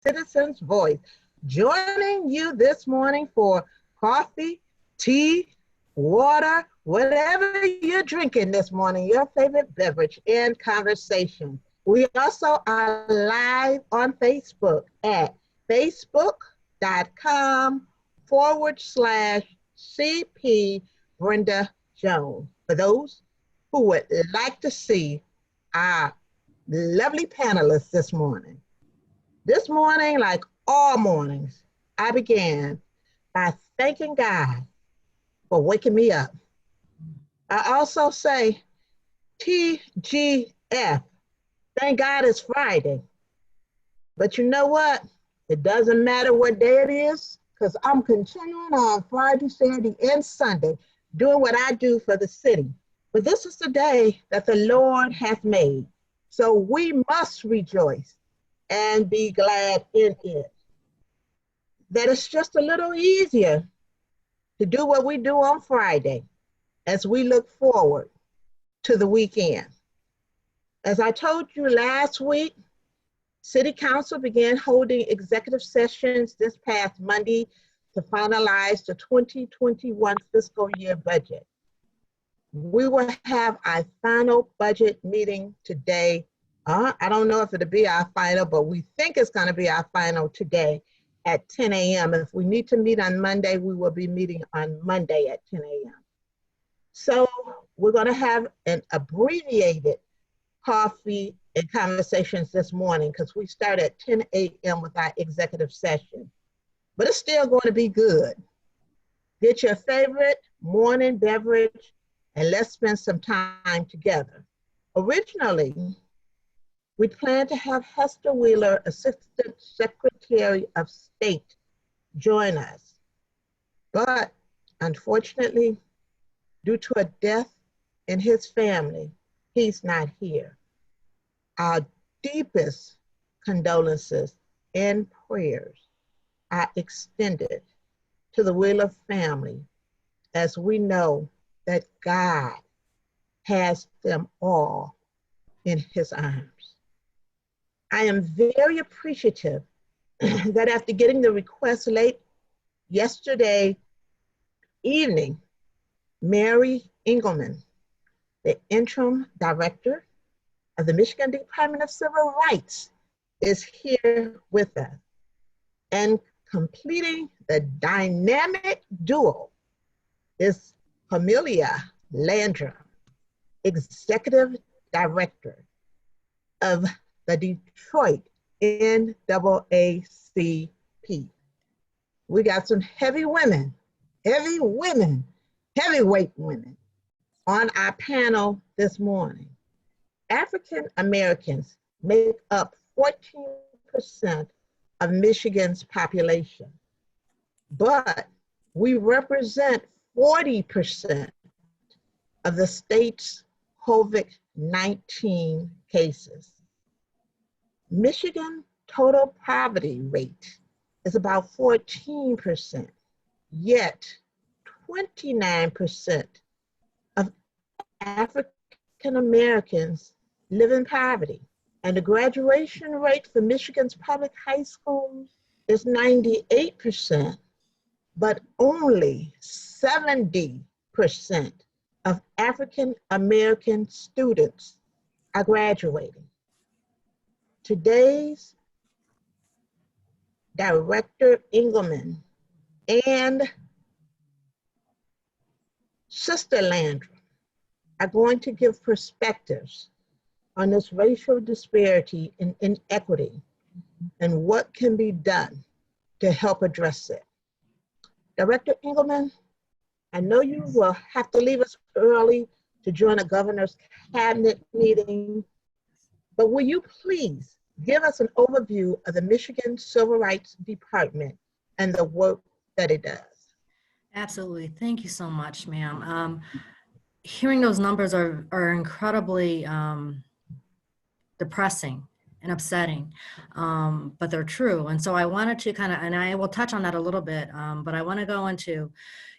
citizen's voice, joining you this morning for coffee, tea, water, whatever you're drinking this morning, your favorite beverage, and conversation. We also are live on Facebook at facebook.com/CP Brenda Jones. For those who would like to see our lovely panelists this morning. This morning, like all mornings, I began by thanking God for waking me up. I also say TGF, thank God it's Friday. But you know what? It doesn't matter what day it is, because I'm continuing on Friday, Saturday, and Sunday, doing what I do for the city. But this is the day that the Lord hath made. So we must rejoice and be glad in it. That it's just a little easier to do what we do on Friday as we look forward to the weekend. As I told you last week, City Council began holding executive sessions this past Monday to finalize the 2021 fiscal year budget. We will have our final budget meeting today. I don't know if it'll be our final, but we think it's going to be our final today at 10 a.m. If we need to meet on Monday, we will be meeting on Monday at 10 a.m. So we're going to have an abbreviated coffee and conversations this morning because we start at 10 a.m. with our executive session. But it's still going to be good. Get your favorite morning beverage and let's spend some time together. Originally, we planned to have Hester Wheeler, Assistant Secretary of State, join us. But unfortunately, due to a death in his family, he's not here. Our deepest condolences and prayers are extended to the Wheeler family as we know that God has them all in his arms. I am very appreciative that after getting the request late yesterday evening, Mary Engelman, the interim director of the Michigan Department of Civil Rights, is here with us. And completing the dynamic duo is Pamelia Landrum, executive director of the Detroit NAACP. We got some heavyweight women on our panel this morning. African Americans make up 14% of Michigan's population, but we represent 40% of the state's COVID-19 cases. Michigan total poverty rate is about 14%, yet 29% of African Americans live in poverty. And the graduation rate for Michigan's public high schools is 98%, but only 70% of African American students are graduating. Today's Director Engelman and Sister Landrum are going to give perspectives on this racial disparity and inequity and what can be done to help address it. Director Engelman, I know you will have to leave us early to join a governor's cabinet meeting, but will you please give us an overview of the Michigan Civil Rights Department and the work that it does? Absolutely. Thank you so much, ma'am. Hearing those numbers are incredibly depressing and upsetting, but they're true. And so I wanted to and I will touch on that a little bit, but I want to go into,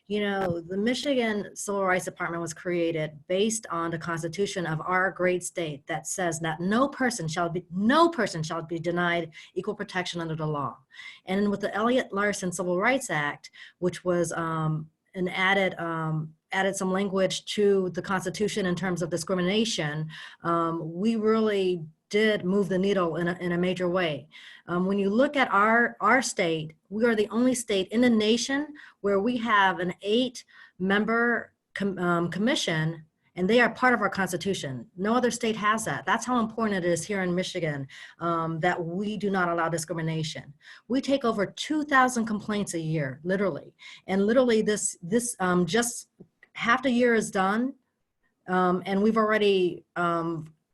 You know, the Michigan Civil Rights Department was created based on the Constitution of our great state that says that no person shall be denied equal protection under the law. And with the Elliott Larson Civil Rights Act, which was an added some language to the Constitution in terms of discrimination, we really did move the needle in a major way. When you look at our state, we are the only state in the nation where we have an 8-member commission, and they are part of our Constitution. No other state has that. That's how important it is here in Michigan, that we do not allow discrimination. We take over 2,000 complaints a year, literally. And literally this just half the year is done, and we've already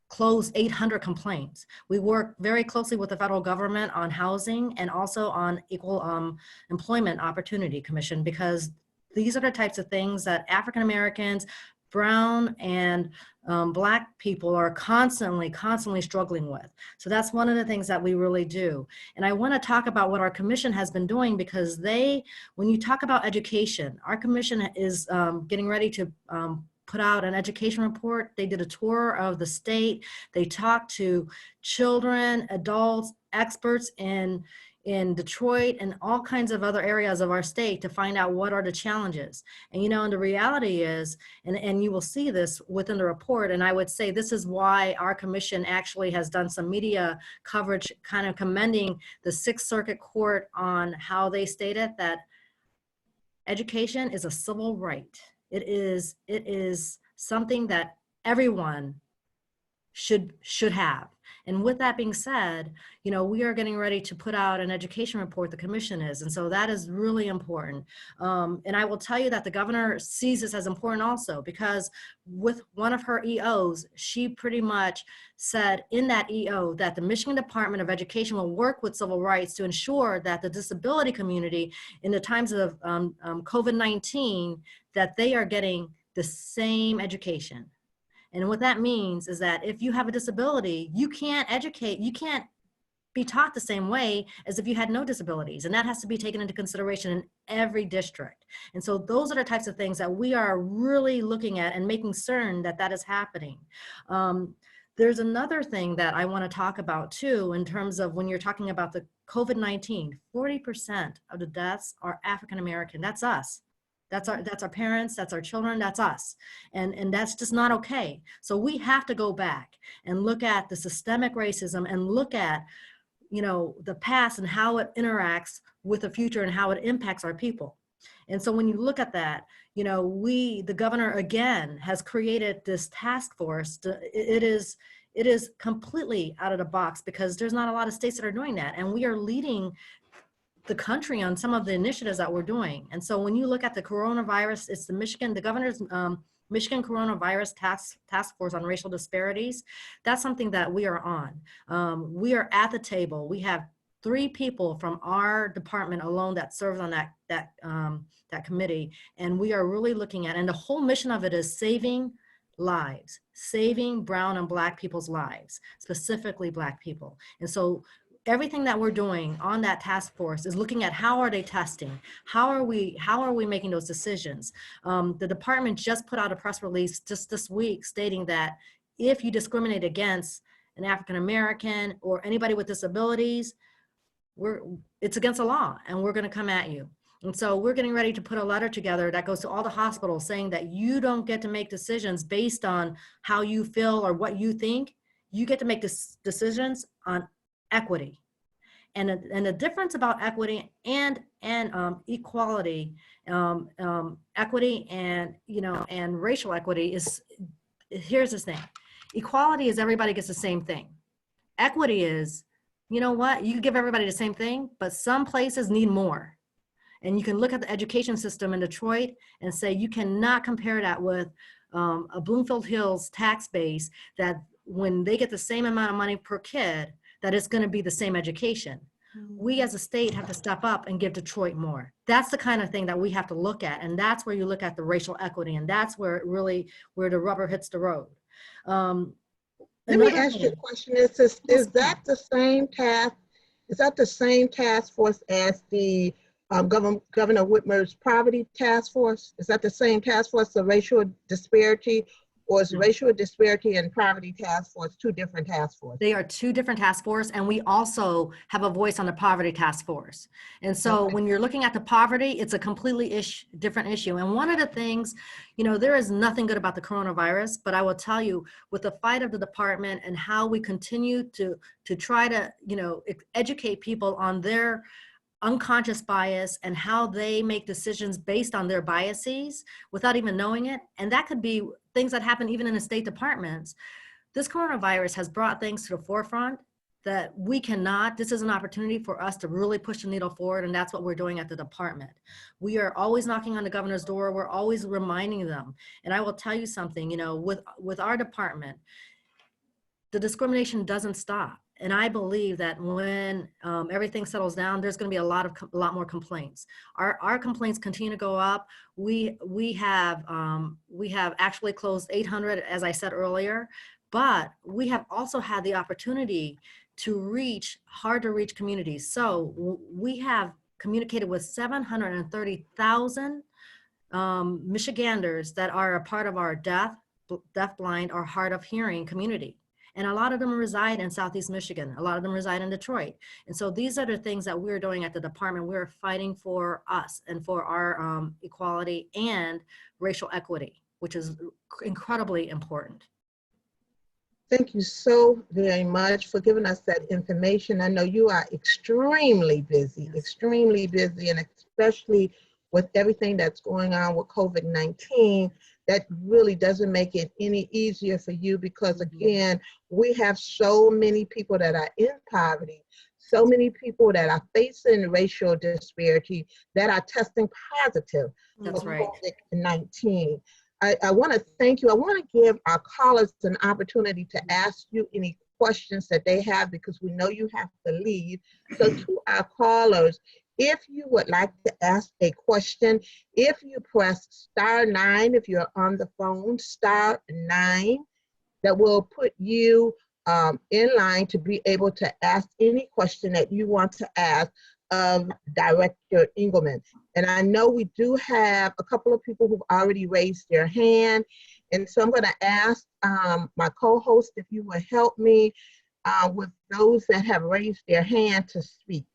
closed 800 complaints. We work very closely with the federal government on housing and also on Equal Employment Opportunity Commission, because these are the types of things that African Americans, brown and Black people are constantly struggling with. So that's one of the things that we really do. And I want to talk about what our commission has been doing, because when you talk about education, our commission is getting ready to put out an education report. They did a tour of the state. They talked to children, adults, experts in Detroit and all kinds of other areas of our state to find out what are the challenges. And, you know, and the reality is, and you will see this within the report, and I would say this is why our commission actually has done some media coverage kind of commending the Sixth Circuit Court on how they stated that education is a civil right. It is something that everyone should have. And with that being said, you know, we are getting ready to put out an education report, the commission is, and so that is really important. And I will tell you that the governor sees this as important also, because with one of her EOs, she pretty much said in that EO that the Michigan Department of Education will work with civil rights to ensure that the disability community in the times of COVID-19, that they are getting the same education. And what that means is that if you have a disability, you can't be taught the same way as if you had no disabilities. And that has to be taken into consideration in every district. And so those are the types of things that we are really looking at and making certain that that is happening. There's another thing that I want to talk about too, in terms of when you're talking about the COVID-19, 40% of the deaths are African-American. That's us. That's our parents, that's our children, that's us. And that's just not okay. So we have to go back and look at the systemic racism and look at, you know, the past and how it interacts with the future and how it impacts our people. And so when you look at that, you know, the governor again has created this task force. It is completely out of the box, because there's not a lot of states that are doing that. And we are leading the country on some of the initiatives that we're doing. And so when you look at the coronavirus, it's the governor's Michigan Coronavirus Task Force on Racial Disparities. That's something that we are on. We are at the table. We have 3 people from our department alone that serves on that committee. And we are really looking at, and the whole mission of it is saving lives, saving brown and Black people's lives, specifically Black people. And so everything that we're doing on that task force is looking at how are they testing? How are we making those decisions? The department just put out a press release just this week stating that if you discriminate against an African-American or anybody with disabilities, it's against the law and we're gonna come at you. And so we're getting ready to put a letter together that goes to all the hospitals saying that you don't get to make decisions based on how you feel or what you think. You get to make decisions on equity. And the difference about equity and equality, equity and, you know, and racial equity is, here's this thing. Equality is everybody gets the same thing. Equity is, you know what, you can give everybody the same thing, but some places need more. And you can look at the education system in Detroit and say you cannot compare that with a Bloomfield Hills tax base, that when they get the same amount of money per kid, that it's going to be the same education. We as a state have to step up and give Detroit more. That's the kind of thing that we have to look at. And that's where you look at the racial equity. And that's where where the rubber hits the road. Let me ask you a question. Is that the same task? Is that the same task force as the Governor Whitmer's poverty task force? Is that the same task force, the racial disparity, or is racial disparity and poverty task force two different task forces? They are two different task force, and we also have a voice on the poverty task force. And so when you're looking at the poverty, it's a completely different issue. And one of the things, there is nothing good about the coronavirus, but I will tell you, with the fight of the department and how we continue to try to, educate people on their unconscious bias and how they make decisions based on their biases without even knowing it. And that could be things that happen even in the state departments. This coronavirus has brought things to the forefront that this is an opportunity for us to really push the needle forward. And that's what we're doing at the department. We are always knocking on the governor's door. We're always reminding them. And I will tell you something, with our department, the discrimination doesn't stop. And I believe that when everything settles down, there's going to be a lot more complaints. Our complaints continue to go up. We have actually closed 800, as I said earlier, but we have also had the opportunity to reach hard to reach communities. So we have communicated with 730,000 Michiganders that are a part of our deaf, blind, or hard of hearing community. And a lot of them reside in Southeast Michigan. A lot of them reside in Detroit. And so these are the things that we're doing at the department. We're fighting for us and for our equality and racial equity, which is incredibly important. Thank you so very much for giving us that information. I know you are extremely busy, and especially with everything that's going on with COVID-19, that really doesn't make it any easier for you because, again, we have so many people that are in poverty, so many people that are facing racial disparity that are testing positive for COVID-19. I want to thank you. I want to give our callers an opportunity to ask you any questions that they have because we know you have to leave. So to our callers, if you would like to ask a question, if you press *9, if you're on the phone, *9, that will put you in line to be able to ask any question that you want to ask of Director Engelman. And I know we do have a couple of people who've already raised their hand. And so I'm going to ask my co-host if you would help me with those that have raised their hand to speak.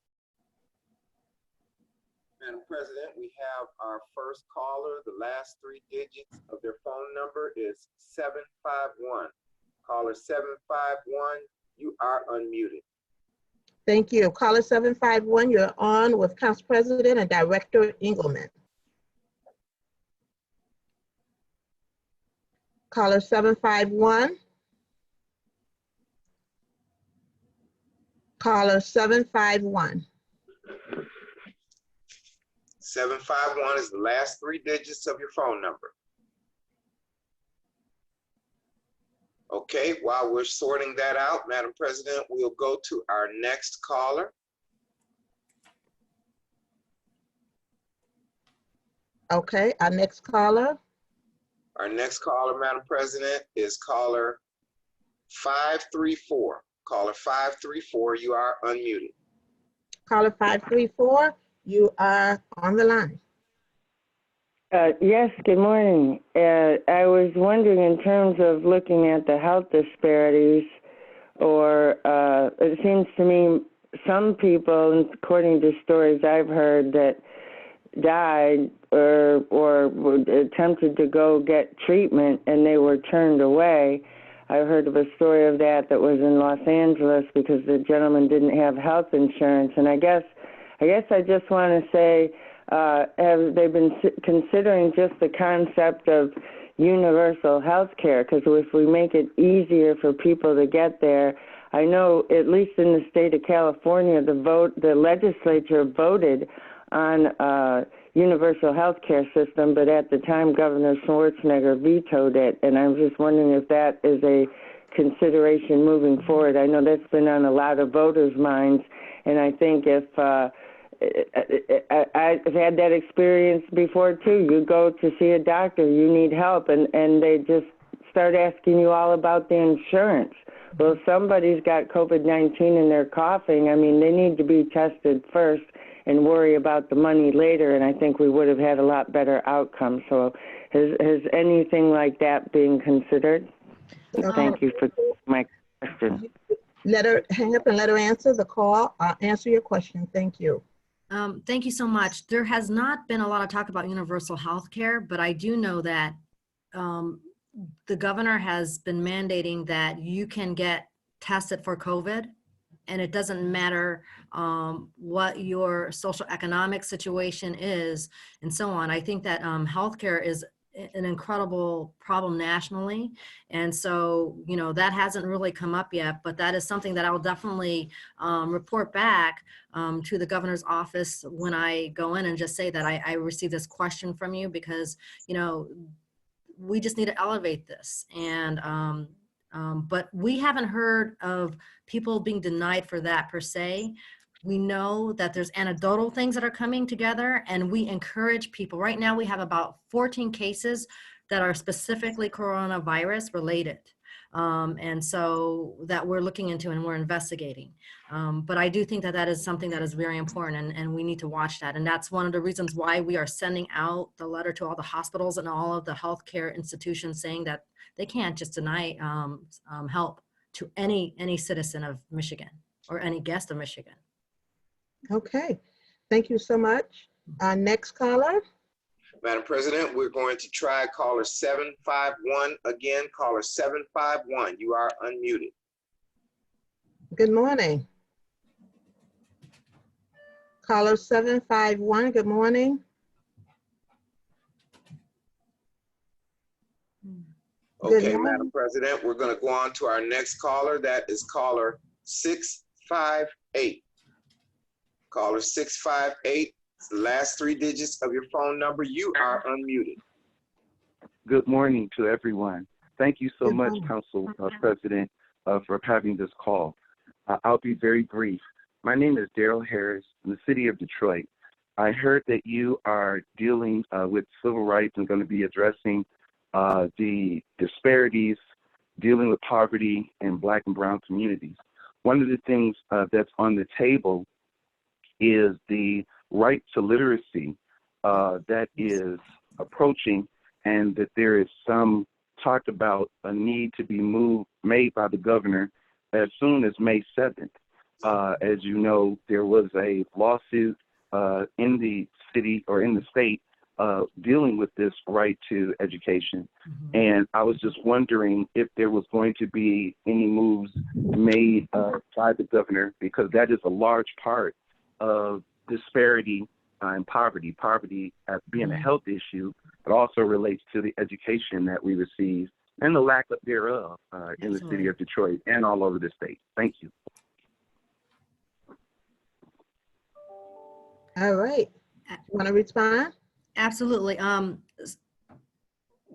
Madam President, we have our first caller. The last 3 digits of their phone number is 751. Caller 751, you are unmuted. Thank you. Caller 751, you're on with Council President and Director Engelman. Caller 751. Caller 751. 751 is the last 3 digits of your phone number. Okay, while we're sorting that out, Madam President, we'll go to our next caller. Okay, our next caller. Our next caller, Madam President, is caller 534. Caller 534, you are unmuted. Caller 534, you are on the line. Yes, good morning. I was wondering, in terms of looking at the health disparities, or it seems to me some people, according to stories I've heard, that died or attempted to go get treatment and they were turned away. I heard of a story of that was in Los Angeles because the gentleman didn't have health insurance. And I guess I just want to say, have they been considering just the concept of universal health care? Because if we make it easier for people to get there, I know at least in the state of California, the legislature voted on universal health care system, but at the time Governor Schwarzenegger vetoed it. And I'm just wondering if that is a consideration moving forward. I know that's been on a lot of voters' minds, and I think if I've had that experience before too. You go to see a doctor, you need help, and they just start asking you all about the insurance. Well, if somebody's got COVID-19 and they're coughing, I mean, they need to be tested first and worry about the money later, and I think we would have had a lot better outcome. So has anything like that been considered? Thank you for my question. Let her hang up and let her answer the call. I'll answer your question. Thank you. Thank you so much. There has not been a lot of talk about universal health care, but I do know that the governor has been mandating that you can get tested for COVID, and it doesn't matter what your social economic situation is and so on. I think that healthcare is an incredible problem nationally. And so, you know, that hasn't really come up yet, but that is something that I'll definitely report back to the governor's office when I go in and just say that I received this question from you, because, you know, we just need to elevate this. And, but we haven't heard of people being denied for that per se. We know that there's anecdotal things that are coming together, and we encourage people. Right now we have about 14 cases that are specifically coronavirus related. And so that we're looking into and we're investigating. But I do think that that is something that is very important, and we need to watch that. And that's one of the reasons why we are sending out the letter to all the hospitals and all of the healthcare institutions saying that they can't just deny help to any citizen of Michigan or any guest of Michigan. Okay, thank you so much. Next caller. Madam President, we're going to try caller 751 again. Caller 751, you are unmuted. Good morning. Caller 751, good morning. Okay, Madam President, we're going to go on to our next caller. That is caller 658. Caller 658, it's the last three digits of your phone number. You are unmuted. Good morning to everyone. Thank you so much, Council President, for having this call. I'll be very brief. My name is Daryl Harris from the city of Detroit. I heard that you are dealing with civil rights and going to be addressing the disparities, dealing with poverty in Black and brown communities. One of the things that's on the table is the right to literacy that is approaching, and that there is some talk about a need to be made by the governor as soon as May 7th. As you know, there was a lawsuit in the city or in the state dealing with this right to education. Mm-hmm. And I was just wondering if there was going to be any moves made by the governor, because that is a large part of disparity and poverty. Poverty as being a health issue, but also relates to the education that we receive and the lack thereof in the city of Detroit and all over the state. Thank you. All right. Want to respond? Absolutely.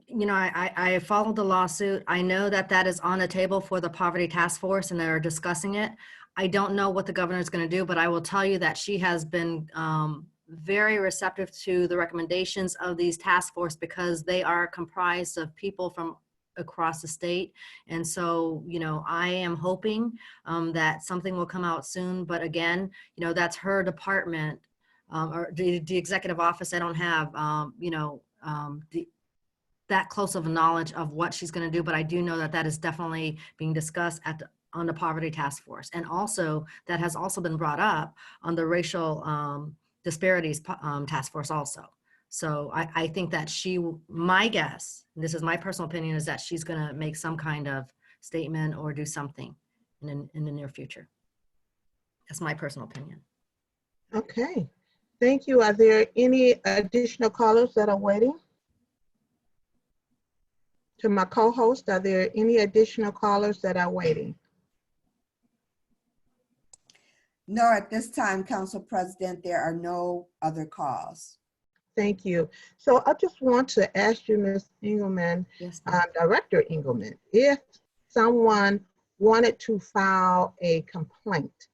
You know, I followed the lawsuit. I know that that is on the table for the Poverty Task Force, and they're discussing it. I don't know what the governor is going to do, but I will tell you that she has been very receptive to the recommendations of these task force, because they are comprised of people from across the state. And so, you know, I am hoping that something will come out soon. But again, you know, that's her department or the executive office. I don't have, you know, that close of a knowledge of what she's going to do. But I do know that that is definitely being discussed on the Poverty Task Force. And also that has also been brought up on the Racial Disparities Task Force also. So I think that my guess, and this is my personal opinion, is that she's going to make some kind of statement or do something in the near future. That's my personal opinion. Okay, thank you. Are there any additional callers that are waiting? To my co-host, are there any additional callers that are waiting? No, at this time, Council President, there are no other calls. Thank you. So I just want to ask you, Ms. Engelman, Yes, Director Engelman, if someone wanted to file a complaint,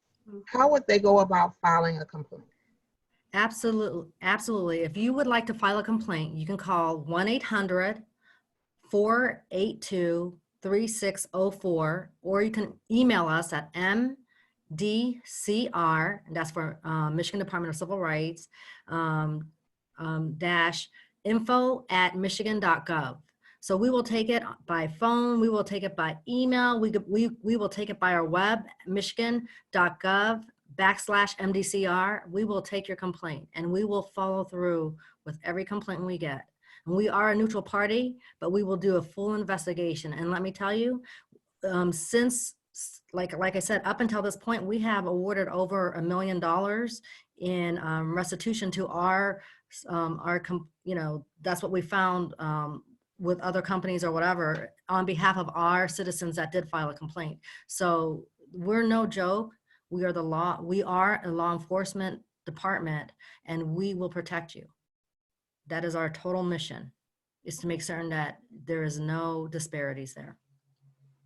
how would they go about filing a complaint? Absolutely. Absolutely. If you would like to file a complaint, you can call 1-800-482-3604, or you can email us at MDCR, and that's for Michigan Department of Civil Rights, dash info@michigan.gov. So we will take it by phone, we will take it by email, we will take it by our web, michigan.gov/MDCR. We will take your complaint and we will follow through with every complaint we get. And we are a neutral party, but we will do a full investigation. And let me tell you, since, like I said, up until this point, we have awarded over $1 million in restitution to our that's what we found with other companies or whatever on behalf of our citizens that did file a complaint. So we're no joke. We are the law. We are a law enforcement department, and we will protect you. That is our total mission, is to make certain that there is no disparities there.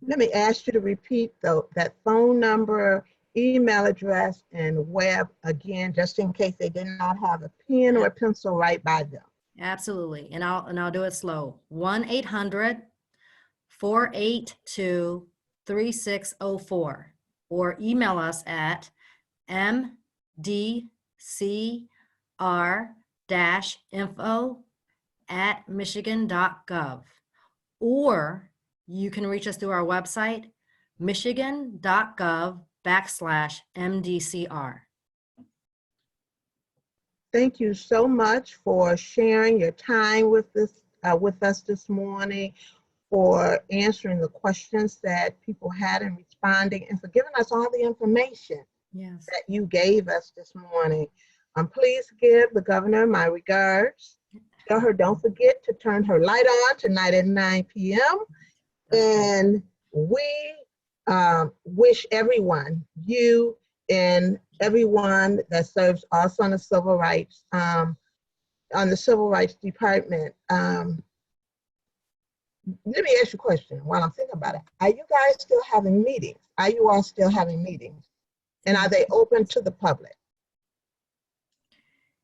Let me ask you to repeat that phone number, email address, and web again, just in case they did not have a pen or a pencil right by them. Absolutely, and I'll do it slow. 1-800-482-3604, or email us at mdcr-info@michigan.gov, or you can reach us through our website, michigan.gov/MDCR. Thank you so much for sharing your time with us this morning, for answering the questions that people had and responding, and for giving us all the information that you gave us this morning. Please give the governor my regards. Tell her don't forget to turn her light on tonight at 9 p.m. And we wish everyone, you and everyone that serves us on the civil rights, department. Let me ask you a question while I'm thinking about it. Are you guys still having meetings? Are you all still having meetings? And are they open to the public?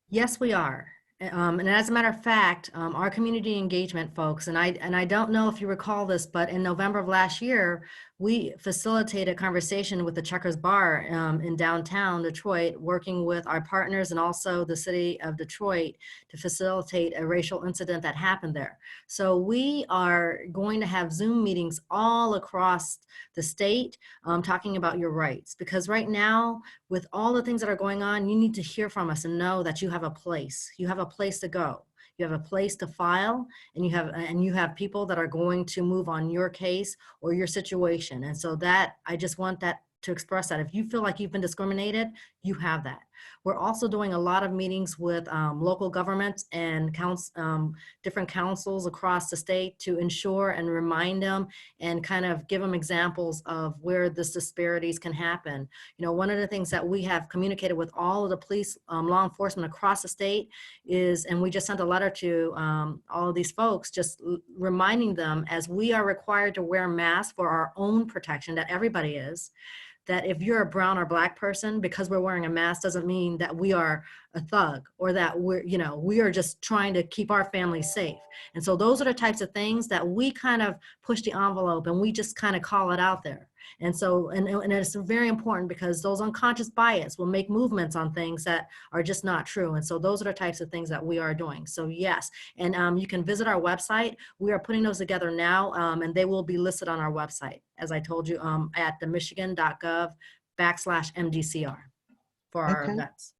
Yes, we are. And as a matter of fact, our community engagement folks, and I don't know if you recall this, but in November of last year, we facilitated a conversation with the Checkers Bar in downtown Detroit, working with our partners and also the city of Detroit to facilitate a racial incident that happened there. So we are going to have Zoom meetings all across the state talking about your rights, because right now, with all the things that are going on, you need to hear from us and know that you have a place. You have a place to go. You have a place to file, and you have people that are going to move on your case or your situation. And so that, I just want that to express that. If you feel like you've been discriminated, you have that. We're also doing a lot of meetings with local governments and different councils across the state to ensure and remind them and kind of give them examples of where this disparities can happen. You know, one of the things that we have communicated with all of the police, law enforcement across the state is, and we just sent a letter to all of these folks, just reminding them, as we are required to wear masks for our own protection, that everybody is, that if you're a brown or black person, because we're wearing a mask doesn't mean that we are a thug or that we are just trying to keep our family safe. And so those are the types of things that we kind of push the envelope and we just kind of call it out there. And so, and it's very important, because those unconscious bias will make movements on things that are just not true. And so those are the types of things that we are doing. So yes, and you can visit our website. We are putting those together now, and they will be listed on our website, as I told you, at the michigan.gov/MDCR for our events.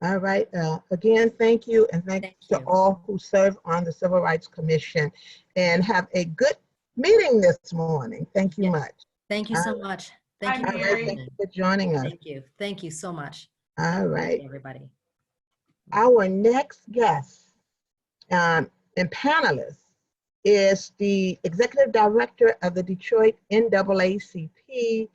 All right. Again, thank you. And thank you to all who serve on the Civil Rights Commission, and have a good meeting this morning. Thank you much. Thank you so much. Thank you. Thank you for joining us. Thank you. Thank you so much. All right. Everybody. Our next guest and panelist is the Executive Director of the Detroit NAACP,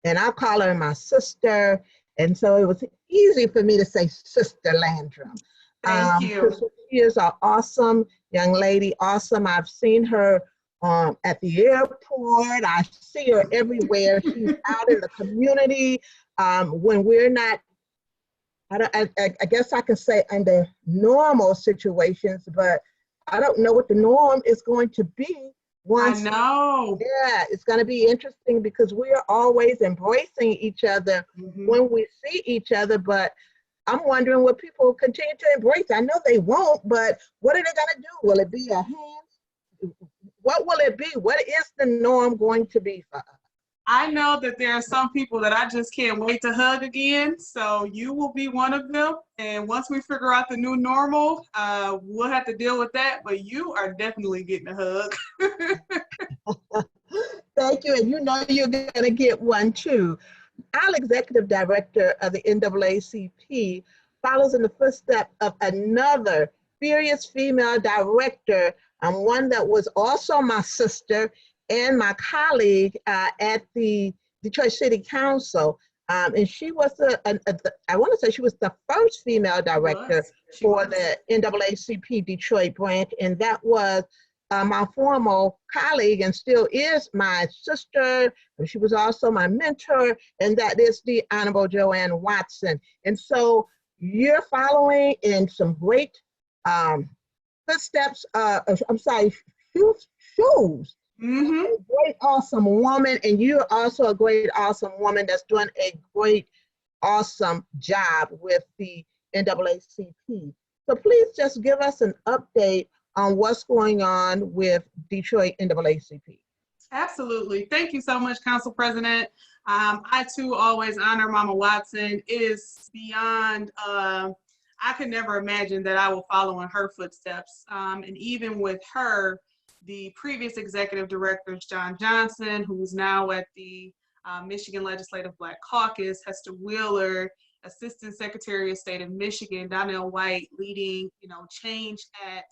and I'll call her my sister. And so it was easy for me to say Sister Landrum. Thank you. She is an awesome young lady, awesome. I've seen her at the airport. I see her everywhere. She's out in the community when we're not, I guess I can say under normal situations, but I don't know what the norm is going to be I Once, know. yeah, it's going to be interesting because we are always embracing each other when we see each other. But I'm wondering what people will continue to embrace. I know they won't, but what are they going to do? Will it be a hand? What will it be? What is the norm going to be for us? I know that there are some people that I just can't wait to hug again. So you will be one of them. And once we figure out the new normal, we'll have to deal with that. But you are definitely getting a hug. Thank you. And you know you're going to get one too. Our executive director of the NAACP follows in the footsteps of another furious female director, one that was also my sister and my colleague at the Detroit City Council. And she was, I want to say she was the first female director for the NAACP Detroit branch, and that was my former colleague and still is my sister. She was also my mentor, and that is the Honorable Joanne Watson. And so you're following in some great footsteps, shoes. A great, awesome woman, and you're also a great, awesome woman that's doing a great, awesome job with the NAACP. So please just give us an update on what's going on with Detroit NAACP. Absolutely. Thank you so much, Council President. I too always honor Mama Watson. It is beyond, I could never imagine that I will follow in her footsteps. And even with her, the previous executive directors, John Johnson, who's now at the Michigan Legislative Black Caucus, Hester Wheeler, Assistant Secretary of State of Michigan, Donnell White, leading, change at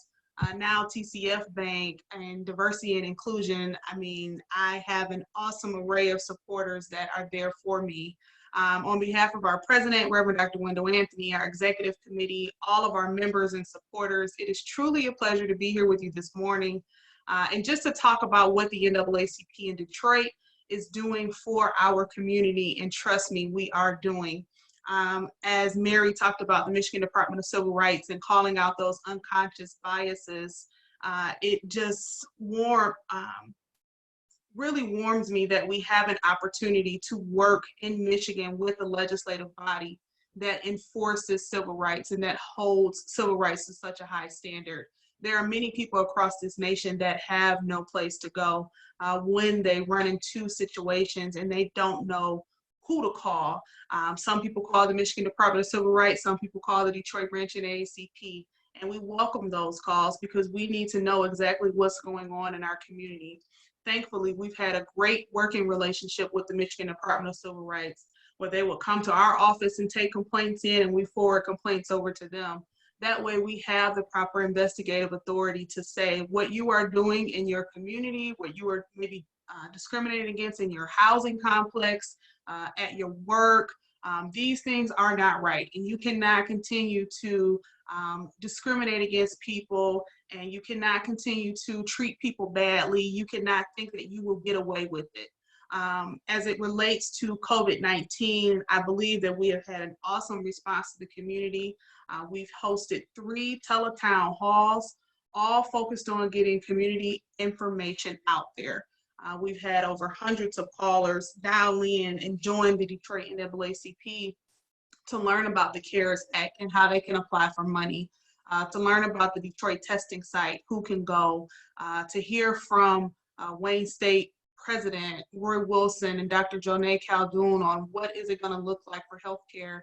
now TCF Bank and diversity and inclusion. I mean, I have an awesome array of supporters that are there for me. On behalf of our president, Reverend Dr. Wendell Anthony, our executive committee, all of our members and supporters, it is truly a pleasure to be here with you this morning. And just to talk about what the NAACP in Detroit is doing for our community, and trust me, we are doing. As Mary talked about the Michigan Department of Civil Rights and calling out those unconscious biases, it just really warms me that we have an opportunity to work in Michigan with a legislative body that enforces civil rights and that holds civil rights to such a high standard. There are many people across this nation that have no place to go when they run into situations and they don't know who to call. Some people call the Michigan Department of Civil Rights, some people call the Detroit branch in NAACP, and we welcome those calls because we need to know exactly what's going on in our community. Thankfully, we've had a great working relationship with the Michigan Department of Civil Rights, where they will come to our office and take complaints in, and we forward complaints over to them. That way we have the proper investigative authority to say what you are doing in your community, what you are maybe discriminating against in your housing complex, at your work. These things are not right, and you cannot continue to discriminate against people, and you cannot continue to treat people badly. You cannot think that you will get away with it. As it relates to COVID-19, I believe that we have had an awesome response to the community. We've hosted 3 teletown halls, all focused on getting community information out there. We've had over hundreds of callers dial in and join the Detroit NAACP to learn about the CARES Act and how they can apply for money, to learn about the Detroit testing site, who can go, to hear from Wayne State President Roy Wilson and Dr. Jonae Caldoun on what is it going to look like for healthcare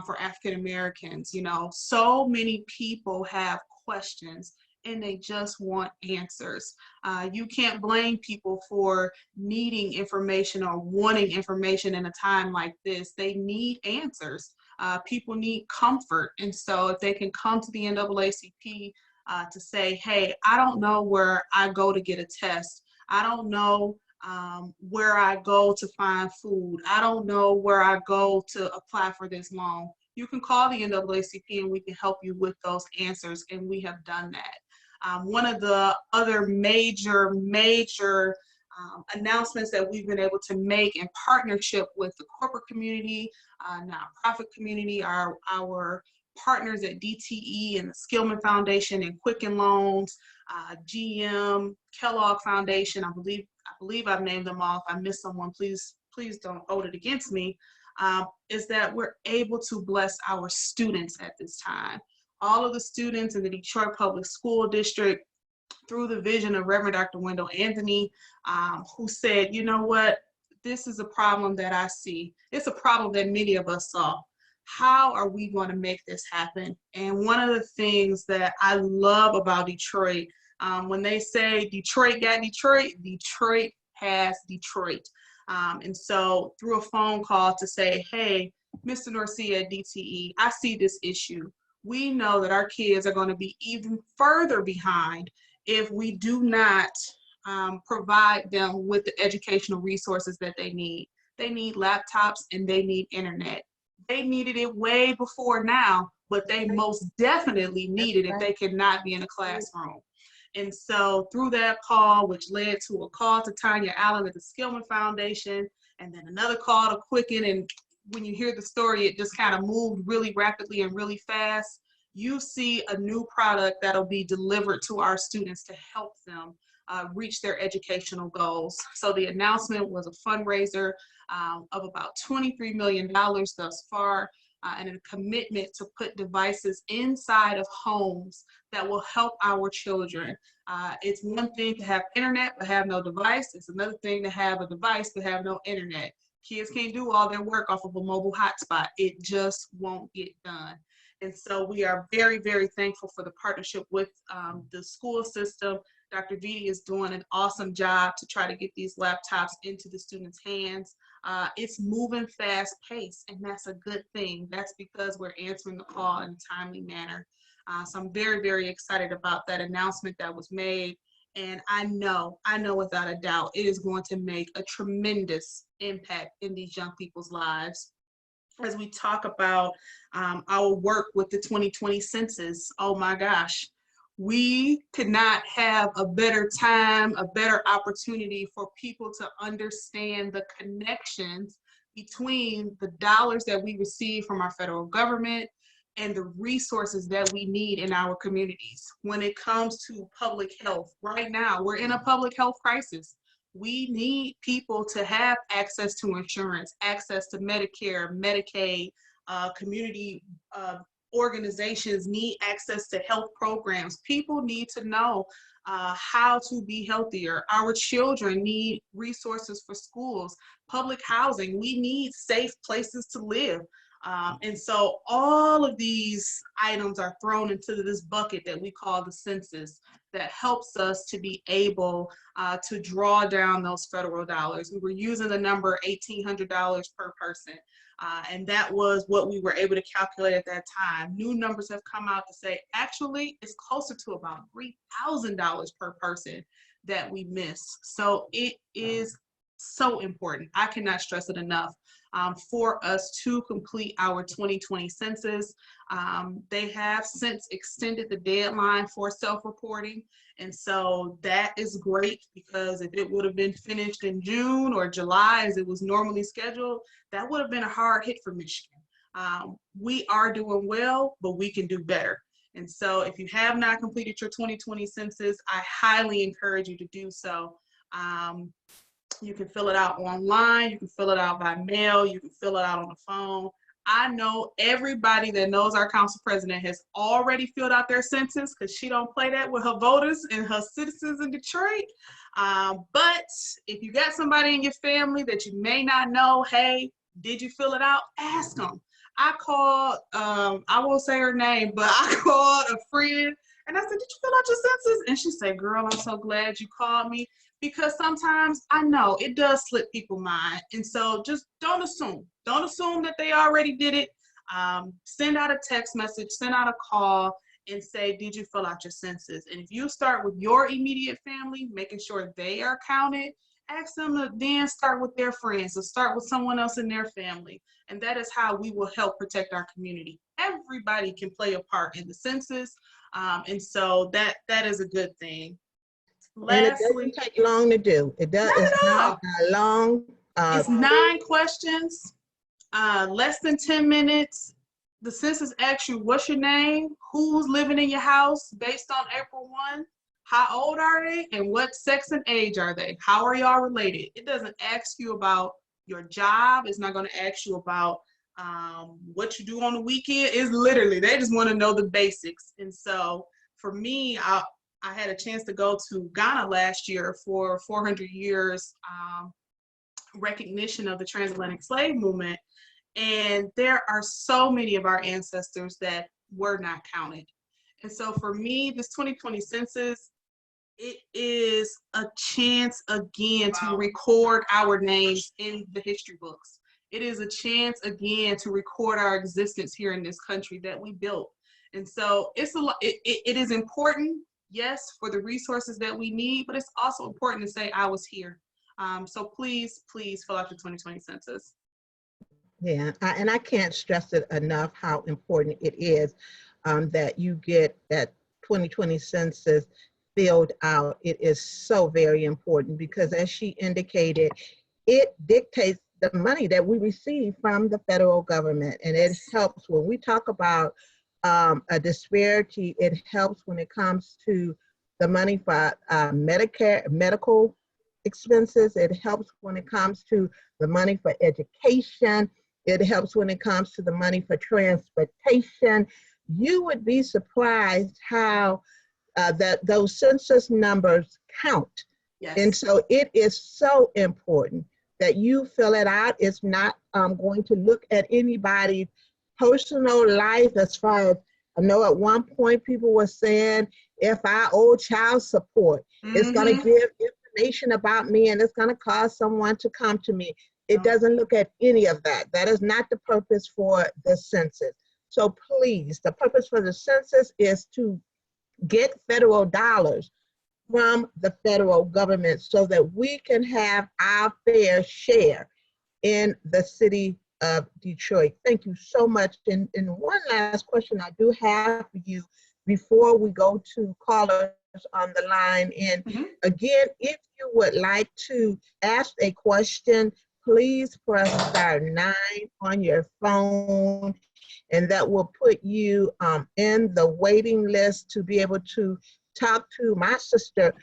for African Americans. So many people have questions and they just want answers. You can't blame people for needing information or wanting information in a time like this. They need answers. People need comfort. And so if they can come to the NAACP to say, hey, I don't know where I go to get a test. I don't know where I go to find food. I don't know where I go to apply for this loan. You can call the NAACP and we can help you with those answers, and we have done that. One of the other major announcements that we've been able to make in partnership with the corporate community, nonprofit community, our partners at DTE and the Skillman Foundation and Quicken Loans, GM, Kellogg Foundation. I believe I've named them all. If I missed someone, please don't hold it against me. Is that we're able to bless our students at this time. All of the students in the Detroit Public School District, through the vision of Reverend Dr. Wendell Anthony, who said, you know what, this is a problem that I see. It's a problem that many of us saw. How are we going to make this happen? And one of the things that I love about Detroit, when they say Detroit got Detroit, Detroit has Detroit. And so through a phone call to say, hey, Mr. Norcia at DTE, I see this issue. We know that our kids are going to be even further behind if we do not provide them with the educational resources that they need. They need laptops and they need internet. They needed it way before now, but they most definitely need it if they could not be in a classroom. And so through that call, which led to a call to Tanya Allen at the Skillman Foundation, and then another call to Quicken, and when you hear the story, it just kind of moved really rapidly and really fast. You see a new product that'll be delivered to our students to help them reach their educational goals. So the announcement was a fundraiser of about $23 million thus far, and a commitment to put devices inside of homes that will help our children. It's one thing to have internet but have no device. It's another thing to have a device but have no internet. Kids can't do all their work off of a mobile hotspot. It just won't get done. And so we are very, very thankful for the partnership with the school system. Dr. Vitti is doing an awesome job to try to get these laptops into the students' hands. It's moving fast paced, and that's a good thing. That's because we're answering the call in a timely manner. So I'm very, very excited about that announcement that was made. And I know without a doubt, it is going to make a tremendous impact in these young people's lives. As we talk about our work with the 2020 census, oh my gosh, we could not have a better time, a better opportunity for people to understand the connections between the dollars that we receive from our federal government and the resources that we need in our communities. When it comes to public health, right now, we're in a public health crisis. We need people to have access to insurance, access to Medicare, Medicaid, community organizations need access to health programs. People need to know how to be healthier. Our children need resources for schools, public housing. We need safe places to live. And so all of these items are thrown into this bucket that we call the census that helps us to be able to draw down those federal dollars. We were using the number $1,800 per person. And that was what we were able to calculate at that time. New numbers have come out to say, actually, it's closer to about $3,000 per person that we miss. So it is so important. I cannot stress it enough. For us to complete our 2020 census. They have since extended the deadline for self-reporting. And so that is great, because if it would have been finished in June or July as it was normally scheduled, that would have been a hard hit for Michigan. We are doing well, but we can do better. And so if you have not completed your 2020 census, I highly encourage you to do so. You can fill it out online, you can fill it out by mail, you can fill it out on the phone. I know everybody that knows our council president has already filled out their census, because she don't play that with her voters and her citizens in Detroit. But if you got somebody in your family that you may not know, hey, did you fill it out? Ask them. I called, I won't say her name, but I called a friend and I said, did you fill out your census? And she said, girl, I'm so glad you called me. Because sometimes I know it does slip people's mind. And so just don't assume. Don't assume that they already did it. Send out a text message, send out a call, and say, did you fill out your census? And if you start with your immediate family, making sure they are counted, ask them to then start with their friends, or start with someone else in their family. And that is how we will help protect our community. Everybody can play a part in the census. And so that is a good thing. And it doesn't take long to do. It does. It's not long. It's 9 questions, less than 10 minutes. the census asks you, what's your name, who's living in your house based on April 1, how old are they, and what sex and age are they? How are y'all related? It doesn't ask you about your job. It's not going to ask you about what you do on the weekend. It's literally, they just want to know the basics. And so for me, I had a chance to go to Ghana last year for 400 years recognition of the transatlantic slave movement. And there are so many of our ancestors that were not counted. And so for me, this 2020 census, it is a chance again to record our names in the history books. It is a chance again to record our existence here in this country that we built. And so it's it is important, yes, for the resources that we need, but it's also important to say I was here. So please fill out the 2020 census. Yeah, and I can't stress it enough how important it is that you get that 2020 census filled out. It is so very important because, as she indicated, it dictates the money that we receive from the federal government, and it helps when we talk about a disparity. It helps when it comes to the money for Medicare, medical expenses. It helps when it comes to the money for education. It helps when it comes to the money for transportation. You would be surprised how those census numbers count. Yes. And so it is so important that you fill it out. It's not going to look at anybody's personal life. As far as I know, at one point people were saying, if I owe child support, it's going to give information about me and it's going to cause someone to come to me. It doesn't look at any of that. That is not the purpose for the census. So please, the purpose for the census is to get federal dollars from the federal government so that we can have our fair share in the city of Detroit. Thank you so much. And one last question I do have for you before we go to callers on the line. And again, if you would like to ask a question, please press *9 on your phone, and that will put you in the waiting list to be able to talk to my sister,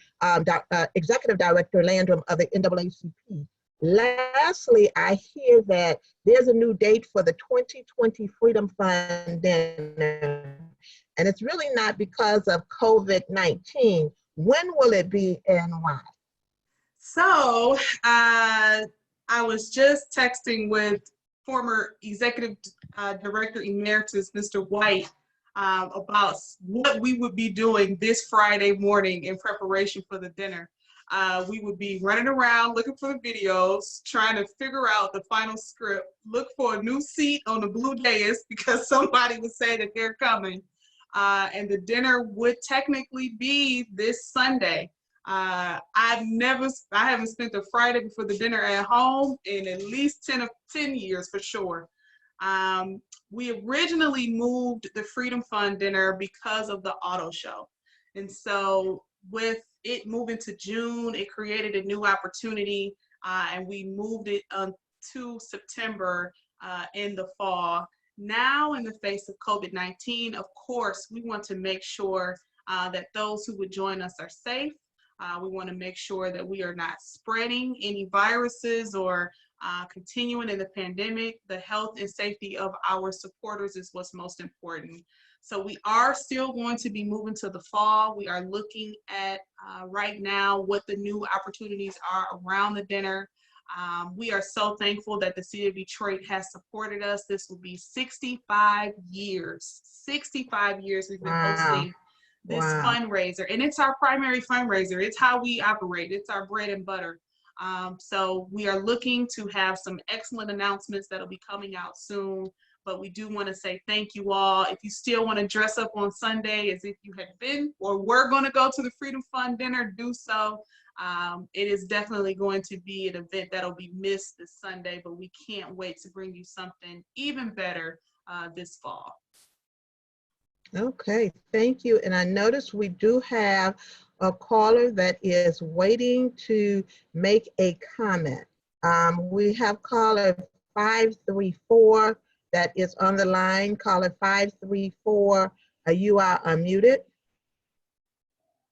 Executive Director Landrum of the NAACP. Lastly, I hear that there's a new date for the 2020 Freedom Fund dinner, and it's really not because of COVID-19. When will it be and why? So I was just texting with former Executive Director Emeritus, Mr. White, about what we would be doing this Friday morning in preparation for the dinner. We would be running around looking for the videos, trying to figure out the final script, look for a new seat on the blue dais because somebody would say that they're coming. And the dinner would technically be this Sunday. I haven't spent a Friday before the dinner at home in at least 10 years for sure. We originally moved the Freedom Fund dinner because of the auto show. And so with it moving to June, it created a new opportunity, and we moved it to September in the fall. Now, in the face of COVID-19, of course, we want to make sure that those who would join us are safe. We want to make sure that we are not spreading any viruses or continuing in the pandemic. The health and safety of our supporters is what's most important. So we are still going to be moving to the fall. We are looking at right now what the new opportunities are around the dinner. We are so thankful that the city of Detroit has supported us. This will be 65 years. 65 years we've been hosting this fundraiser, and it's our primary fundraiser. It's how we operate. It's our bread and butter. So we are looking to have some excellent announcements that'll be coming out soon, but we do want to say thank you all. If you still want to dress up on Sunday as if you had been or were going to go to the Freedom Fund dinner, do so. It is definitely going to be an event that'll be missed this Sunday, but we can't wait to bring you something even better this fall. Okay, thank you. And I notice we do have a caller that is waiting to make a comment. We have caller 534. that is on the line. Caller 534, you are unmuted.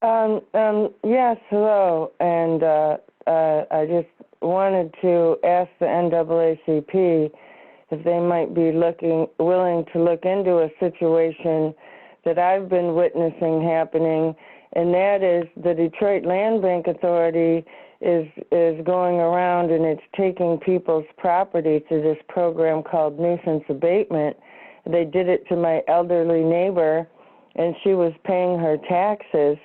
Yes, hello. And I just wanted to ask the NAACP if they might be willing to look into a situation that I've been witnessing happening, and that is the Detroit Land Bank Authority is going around and it's taking people's property through this program called nuisance abatement. They did it to my elderly neighbor, and she was paying her taxes.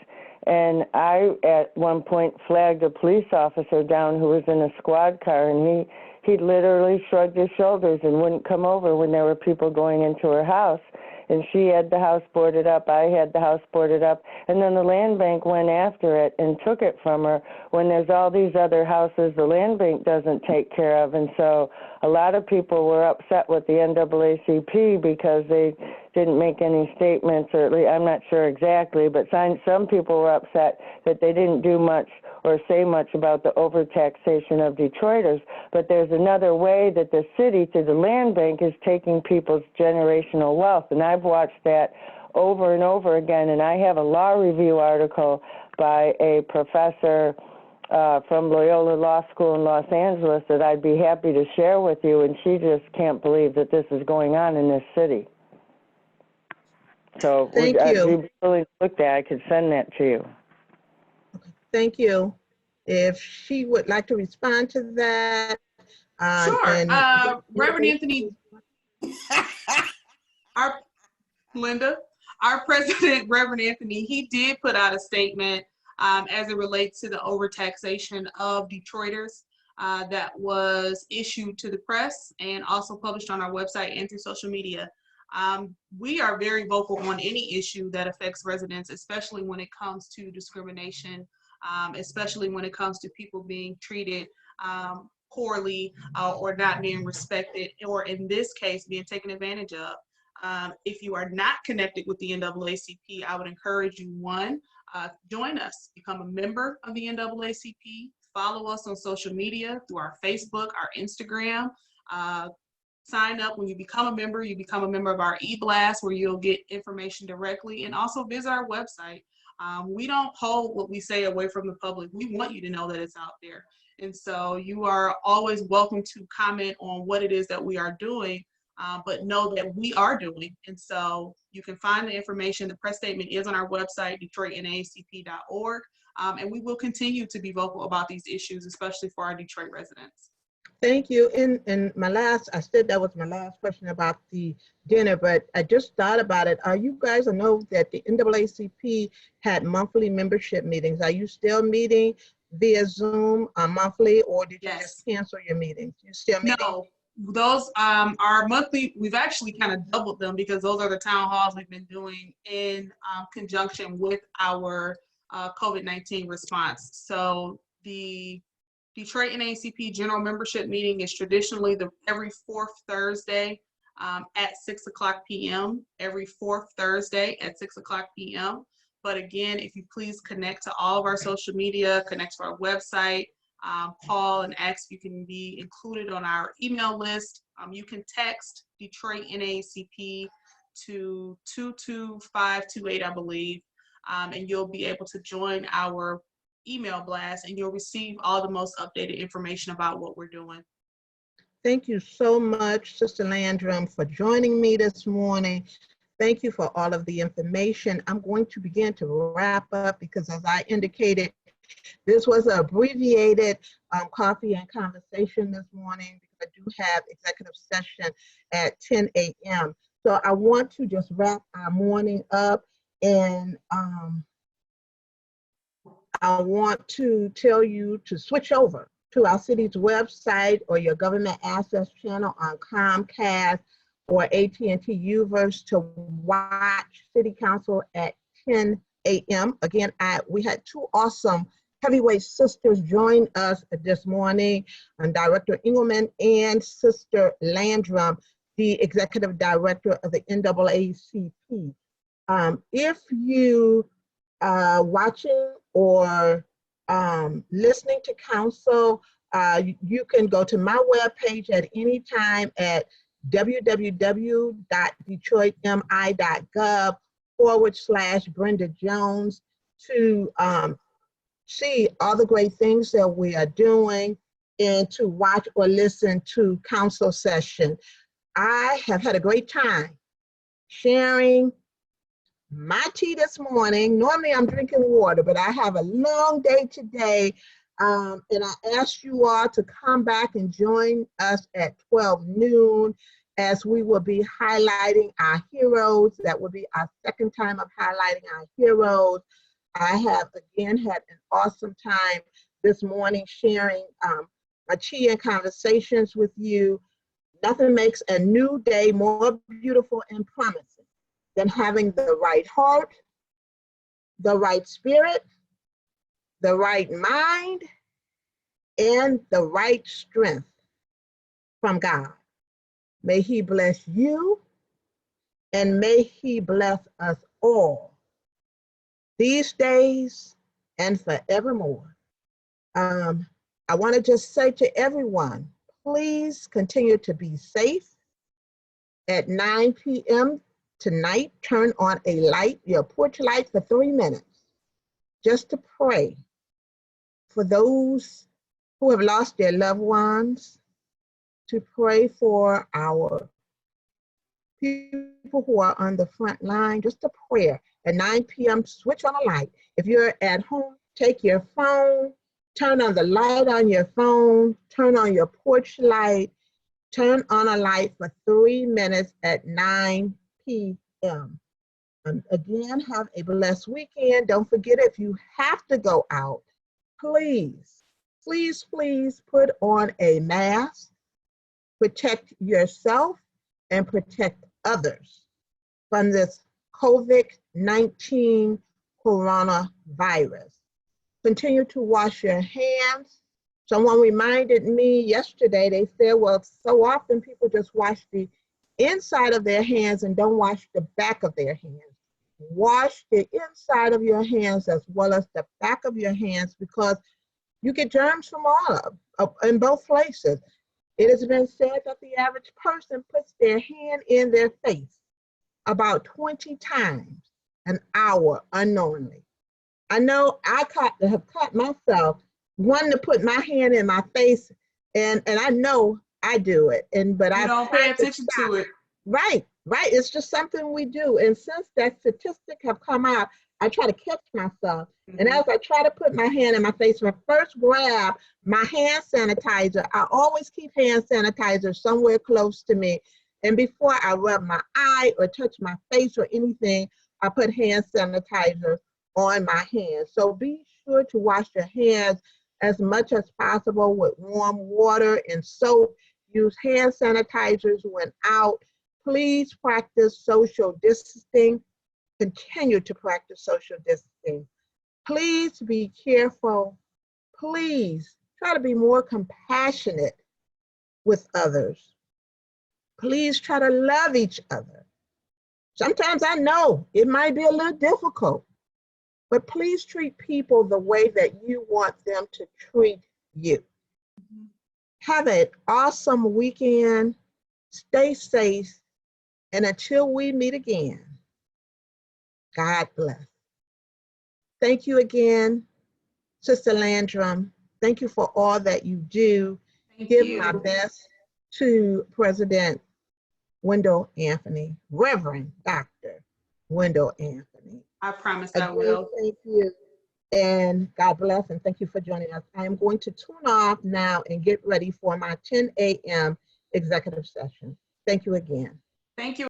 And I, at one point, flagged a police officer down who was in a squad car, and he literally shrugged his shoulders and wouldn't come over when there were people going into her house. And she had the house boarded up, I had the house boarded up, and then the land bank went after it and took it from her when there's all these other houses the land bank doesn't take care of. And so a lot of people were upset with the NAACP because they didn't make any statements, or at least I'm not sure exactly, but some people were upset that they didn't do much or say much about the overtaxation of Detroiters. But there's another way that the city, through the land bank, is taking people's generational wealth. And I've watched that over and over again. And I have a law review article by a professor from Loyola Law School in Los Angeles that I'd be happy to share with you. And she just can't believe that this is going on in this city. So Thank I'd you. be willing to look at. I could send that to you. Thank you. If she would like to respond to that. Sure. Reverend Anthony, our president, Reverend Anthony, he did put out a statement as it relates to the overtaxation of Detroiters that was issued to the press and also published on our website and through social media. We are very vocal on any issue that affects residents, especially when it comes to discrimination, especially when it comes to people being treated poorly or not being respected, or in this case, being taken advantage of. If you are not connected with the NAACP, I would encourage you, one, join us, become a member of the NAACP, follow us on social media through our Facebook, our Instagram, sign up. When you become a member of our e-blast where you'll get information directly, and also visit our website. We don't hold what we say away from the public. We want you to know that it's out there. And so you are always welcome to comment on what it is that we are doing, but know that we are doing. And so you can find the information. The press statement is on our website, DetroitNAACP.org. And we will continue to be vocal about these issues, especially for our Detroit residents. Thank you. And I said that was my last question about the dinner, but I just thought about it. You guys know that the NAACP had monthly membership meetings. Are you still meeting via Zoom monthly, or did you just cancel your meetings? You still meeting? No, those are monthly. We've actually kind of doubled them because those are the town halls we've been doing in conjunction with our COVID-19 response. So the Detroit NAACP General Membership Meeting is traditionally every fourth Thursday at 6 o'clock p.m. Every fourth Thursday at 6 o'clock p.m. But again, if you please connect to all of our social media, connect to our website, call and ask if you can be included on our email list. You can text Detroit NAACP to 22528, I believe, and you'll be able to join our email blast, and you'll receive all the most updated information about what we're doing. Thank you so much, Sister Landrum, for joining me this morning. Thank you for all of the information. I'm going to begin to wrap up because, as I indicated, this was an abbreviated coffee and conversation this morning because I do have executive session at 10 a.m. So I want to just wrap our morning up, and I want to tell you to switch over to our city's website or your government access channel on Comcast or AT&T Uverse to watch City Council at 10 a.m. Again, we had two awesome heavyweight sisters join us this morning, and Director Engelman and Sister Landrum, the Executive Director of the NAACP. If you are watching or listening to council, you can go to my webpage at any time at www.detroitmi.gov/Brenda Jones to see all the great things that we are doing and to watch or listen to council session. I have had a great time sharing my tea this morning. Normally I'm drinking water, but I have a long day today. And I ask you all to come back and join us at 12 noon as we will be highlighting our heroes. That will be our second time of highlighting our heroes. I have again had an awesome time this morning sharing my tea and conversations with you. Nothing makes a new day more beautiful and promising than having the right heart, the right spirit, the right mind, and the right strength from God. May He bless you, and may He bless us all these days and forevermore. I want to just say to everyone, please continue to be safe. At 9 p.m. tonight, turn on a light, your porch light, for 3 minutes, just to pray for those who have lost their loved ones, to pray for our people who are on the front line, just a prayer. At 9 p.m., switch on a light. If you're at home, take your phone, turn on the light on your phone, turn on your porch light, turn on a light for 3 minutes at 9 p.m. Again, have a blessed weekend. Don't forget, if you have to go out, please, please, please put on a mask, protect yourself, and protect others from this COVID-19 coronavirus. Continue to wash your hands. Someone reminded me yesterday, they said, well, so often people just wash the inside of their hands and don't wash the back of their hands. Wash the inside of your hands as well as the back of your hands, because you get germs from all of in both places. It has been said that the average person puts their hand in their face about 20 times an hour unknowingly. I know I have caught myself wanting to put my hand in my face, and I know I do it. But I don't pay attention to it. Right. It's just something we do. And since that statistic have come out, I try to catch myself. And as I try to put my hand in my face, when I first grab my hand sanitizer, I always keep hand sanitizer somewhere close to me. And before I rub my eye or touch my face or anything, I put hand sanitizer on my hands. So be sure to wash your hands as much as possible with warm water and soap. Use hand sanitizers when out. Please practice social distancing. Continue to practice social distancing. Please be careful. Please try to be more compassionate with others. Please try to love each other. Sometimes I know it might be a little difficult, but please treat people the way that you want them to treat you. Have an awesome weekend. Stay safe. And until we meet again, God bless. Thank you again, Sister Landrum. Thank you for all that you do. Give my best to President Wendell Anthony, Reverend Dr. Wendell Anthony. I promise I will. Thank you. And God bless, and thank you for joining us. I am going to tune off now and get ready for my 10 a.m. executive session. Thank you again. Thank you.